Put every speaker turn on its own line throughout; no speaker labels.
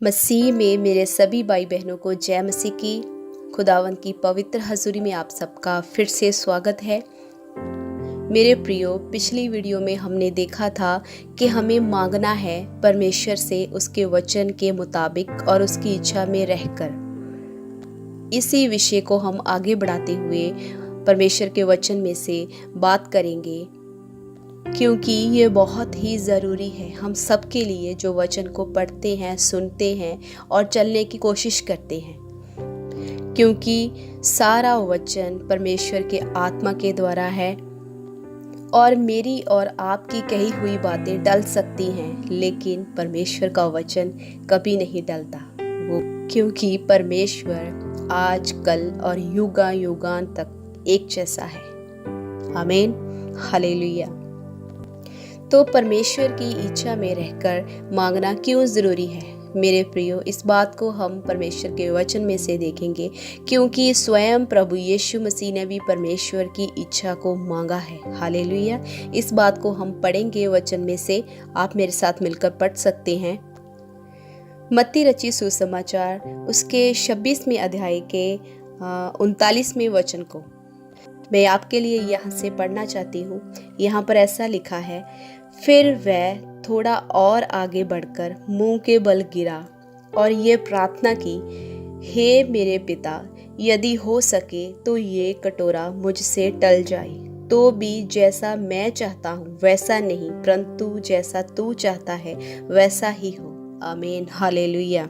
मसीह में मेरे सभी भाई बहनों को जय मसीह की। खुदावंद की पवित्र हजूरी में आप सबका फिर से स्वागत है। मेरे प्रियो, पिछली वीडियो में हमने देखा था कि हमें मांगना है परमेश्वर से उसके वचन के मुताबिक और उसकी इच्छा में रहकर। इसी विषय को हम आगे बढ़ाते हुए परमेश्वर के वचन में से बात करेंगे, क्योंकि ये बहुत ही ज़रूरी है हम सब के लिए जो वचन को पढ़ते हैं, सुनते हैं और चलने की कोशिश करते हैं, क्योंकि सारा वचन परमेश्वर के आत्मा के द्वारा है। और मेरी और आपकी कही हुई बातें डल सकती हैं, लेकिन परमेश्वर का वचन कभी नहीं डलता वो, क्योंकि परमेश्वर आज, कल और युगा युगान तक एक जैसा है। आमीन, हालेलुया। तो परमेश्वर की इच्छा में रहकर मांगना क्यों ज़रूरी है मेरे प्रियो, इस बात को हम परमेश्वर के वचन में से देखेंगे, क्योंकि स्वयं प्रभु यीशु मसीह ने भी परमेश्वर की इच्छा को मांगा है। हालेलुया। इस बात को हम पढ़ेंगे वचन में से। आप मेरे साथ मिलकर पढ़ सकते हैं मत्ती रचित सुसमाचार उसके 26वें अध्याय के 39वें वचन को मैं आपके लिए यहाँ से पढ़ना चाहती हूँ। यहाँ पर ऐसा लिखा है, फिर वह थोड़ा और आगे बढ़कर मुंह के बल गिरा और ये प्रार्थना की, हे मेरे पिता, यदि हो सके तो ये कटोरा मुझसे टल जाए, तो भी जैसा मैं चाहता हूँ वैसा नहीं, परंतु जैसा तू चाहता है वैसा ही हो। आमीन, हालेलुया।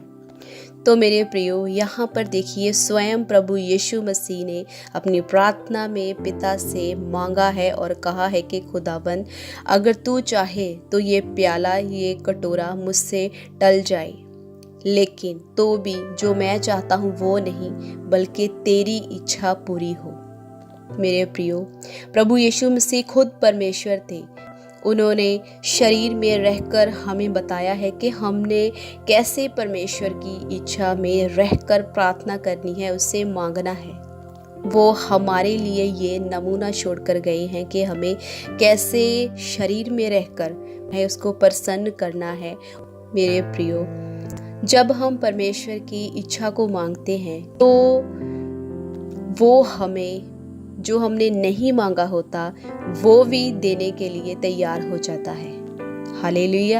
तो मेरे प्रियो, यहाँ पर देखिए स्वयं प्रभु यीशु मसीह ने अपनी प्रार्थना में पिता से मांगा है और कहा है कि खुदाबंद, अगर तू चाहे तो ये प्याला, ये कटोरा मुझसे टल जाए, लेकिन तो भी जो मैं चाहता हूँ वो नहीं, बल्कि तेरी इच्छा पूरी हो। मेरे प्रियो, प्रभु यीशु मसीह खुद परमेश्वर थे। उन्होंने शरीर में रहकर हमें बताया है कि हमने कैसे परमेश्वर की इच्छा में रहकर प्रार्थना करनी है, उससे मांगना है। वो हमारे लिए ये नमूना छोड़कर गए हैं कि हमें कैसे शरीर में रहकर है उसको प्रसन्न करना है। मेरे प्रियो, जब हम परमेश्वर की इच्छा को मांगते हैं तो वो हमें जो हमने नहीं मांगा होता वो भी देने के लिए तैयार हो जाता है। हालेलुया।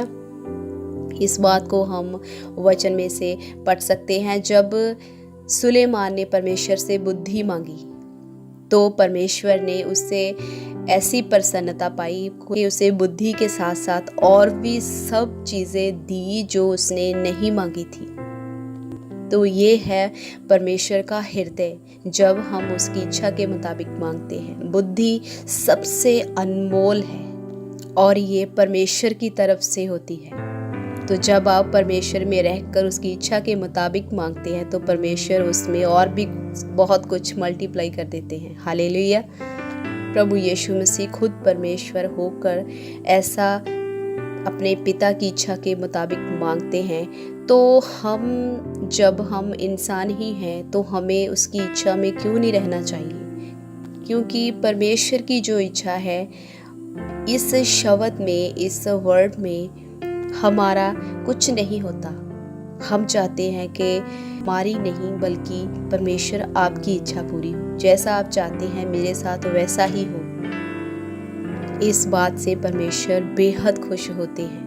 इस बात को हम वचन में से पढ़ सकते हैं। जब सुलेमान ने परमेश्वर से बुद्धि मांगी तो परमेश्वर ने उससे ऐसी प्रसन्नता पाई कि उसे बुद्धि के साथ साथ और भी सब चीज़ें दी जो उसने नहीं मांगी थी। तो ये है परमेश्वर का हृदय जब हम उसकी इच्छा के मुताबिक मांगते हैं। बुद्धि सबसे अनमोल है और ये परमेश्वर की तरफ से होती है। तो जब आप परमेश्वर में रहकर उसकी इच्छा के मुताबिक मांगते हैं तो परमेश्वर उसमें और भी बहुत कुछ मल्टीप्लाई कर देते हैं। हालेलुया। प्रभु यीशु मसीह खुद परमेश्वर होकर ऐसा अपने पिता की इच्छा के मुताबिक मांगते हैं। तो जब हम इंसान ही हैं तो हमें उसकी इच्छा में क्यों नहीं रहना चाहिए, क्योंकि परमेश्वर की जो इच्छा है इस शब्द में, इस वर्ड में हमारा कुछ नहीं होता। हम चाहते हैं कि हमारी नहीं बल्कि परमेश्वर आपकी इच्छा पूरी हो। जैसा आप चाहते हैं मेरे साथ वैसा ही हो। इस बात से परमेश्वर बेहद खुश होते हैं।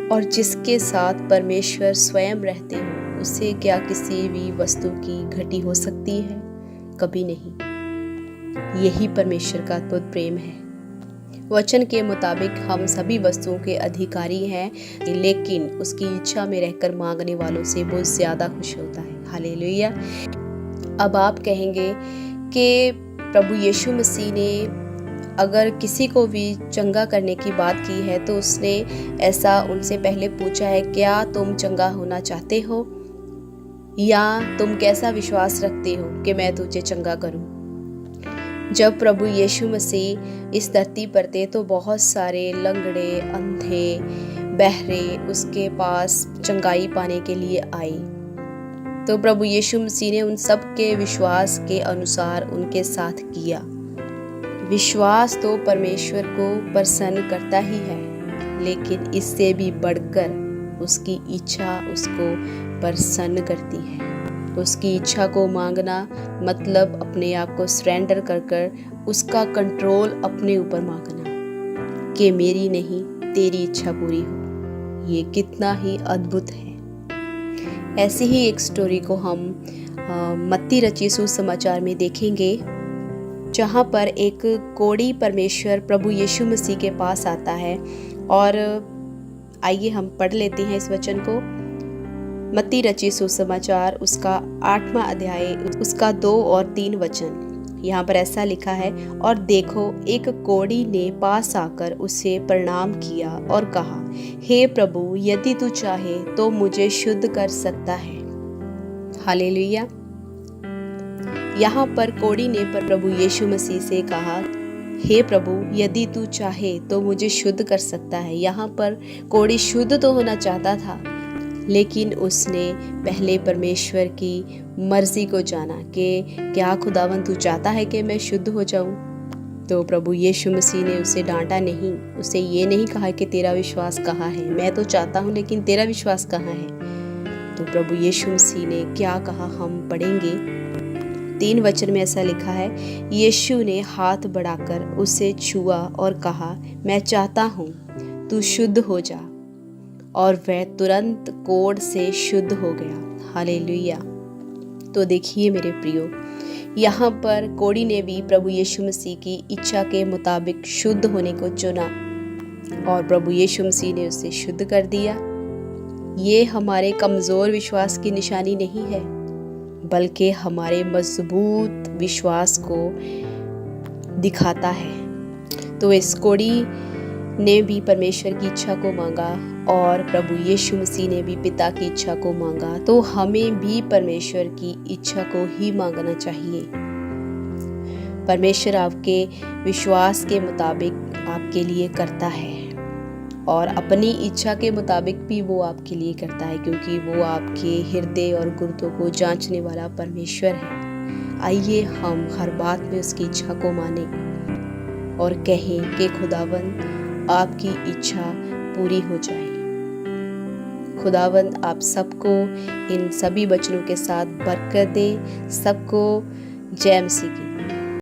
और जिसके साथ परमेश्वर स्वयं रहते हो उसे क्या किसी भी वस्तु की घटी हो सकती है? कभी नहीं। यही परमेश्वर का अद्भुत प्रेम है। वचन के मुताबिक हम सभी वस्तुओं के अधिकारी हैं, लेकिन उसकी इच्छा में रहकर मांगने वालों से वो ज्यादा खुश होता है। हालेलुया। अब आप कहेंगे कि प्रभु यीशु मसीह ने अगर किसी को भी चंगा करने की बात की है तो उसने ऐसा उनसे पहले पूछा है, क्या तुम चंगा होना चाहते हो, या तुम कैसा विश्वास रखते हो कि मैं तुझे चंगा करूं? जब प्रभु यीशु मसीह इस धरती पर थे तो बहुत सारे लंगड़े, अंधे, बहरे उसके पास चंगाई पाने के लिए आए। तो प्रभु यीशु मसीह ने उन सब के विश्वास के अनुसार उनके साथ किया। विश्वास तो परमेश्वर को प्रसन्न करता ही है, लेकिन इससे भी बढ़कर उसकी इच्छा उसको प्रसन्न करती है। उसकी इच्छा को मांगना मतलब अपने आप को सरेंडर कर उसका कंट्रोल अपने ऊपर मांगना कि मेरी नहीं तेरी इच्छा पूरी हो। ये कितना ही अद्भुत है। ऐसी ही एक स्टोरी को हम मत्ती रचित सुसमाचार में देखेंगे, जहाँ पर एक कोढ़ी परमेश्वर प्रभु यीशु मसीह के पास आता है। और आइए हम पढ़ लेते हैं इस वचन को। मत्ती रचित सुसमाचार उसका 8वां अध्याय उसका 2 और 3 वचन। यहाँ पर ऐसा लिखा है, और देखो एक कोढ़ी ने पास आकर उसे प्रणाम किया और कहा, हे प्रभु, यदि तू चाहे तो मुझे शुद्ध कर सकता है। हालेलुया। यहाँ पर कोढ़ी ने प्रभु यीशु मसीह से कहा, हे प्रभु, यदि तू चाहे तो मुझे शुद्ध कर सकता है। यहाँ पर कोढ़ी शुद्ध तो होना चाहता था, लेकिन उसने पहले परमेश्वर की मर्जी को जाना कि क्या खुदावन तू चाहता है कि मैं शुद्ध हो जाऊं। तो प्रभु यीशु मसीह ने उसे डांटा नहीं, उसे ये नहीं कहा कि तेरा विश्वास कहाँ है, मैं तो चाहता हूँ लेकिन तेरा विश्वास कहाँ है। तो प्रभु यीशु मसीह ने क्या कहा हम पढ़ेंगे। 3 वचन में ऐसा लिखा है, यीशु ने हाथ बढ़ाकर उसे छुआ और कहा, मैं चाहता हूँ, तू शुद्ध हो जा। और वह तुरंत कोढ़ से शुद्ध हो गया। हालेलुया। तो देखिए मेरे प्रियो, यहाँ पर कोढ़ी ने भी प्रभु यीशु मसीह की इच्छा के मुताबिक शुद्ध होने को चुना और प्रभु यीशु मसीह ने उसे शुद्ध कर दिया। ये हमारे कमज़ोर विश्वास की निशानी नहीं है, बल्कि हमारे मजबूत विश्वास को दिखाता है। तो इस कोढ़ी ने भी परमेश्वर की इच्छा को मांगा और प्रभु यीशु मसीह ने भी पिता की इच्छा को मांगा। तो हमें भी परमेश्वर की इच्छा को ही मांगना चाहिए। परमेश्वर आपके विश्वास के मुताबिक आपके लिए करता है और अपनी इच्छा के मुताबिक भी वो आपके लिए करता है, क्योंकि वो आपके हृदय और गुर्दों को जांचने वाला परमेश्वर है। आइए हम हर बात में उसकी इच्छा को माने और कहें कि खुदावंद आपकी इच्छा पूरी हो जाए। खुदावंद आप सबको इन सभी वचनों के साथ बरकत दे। सबको जय मसीह की।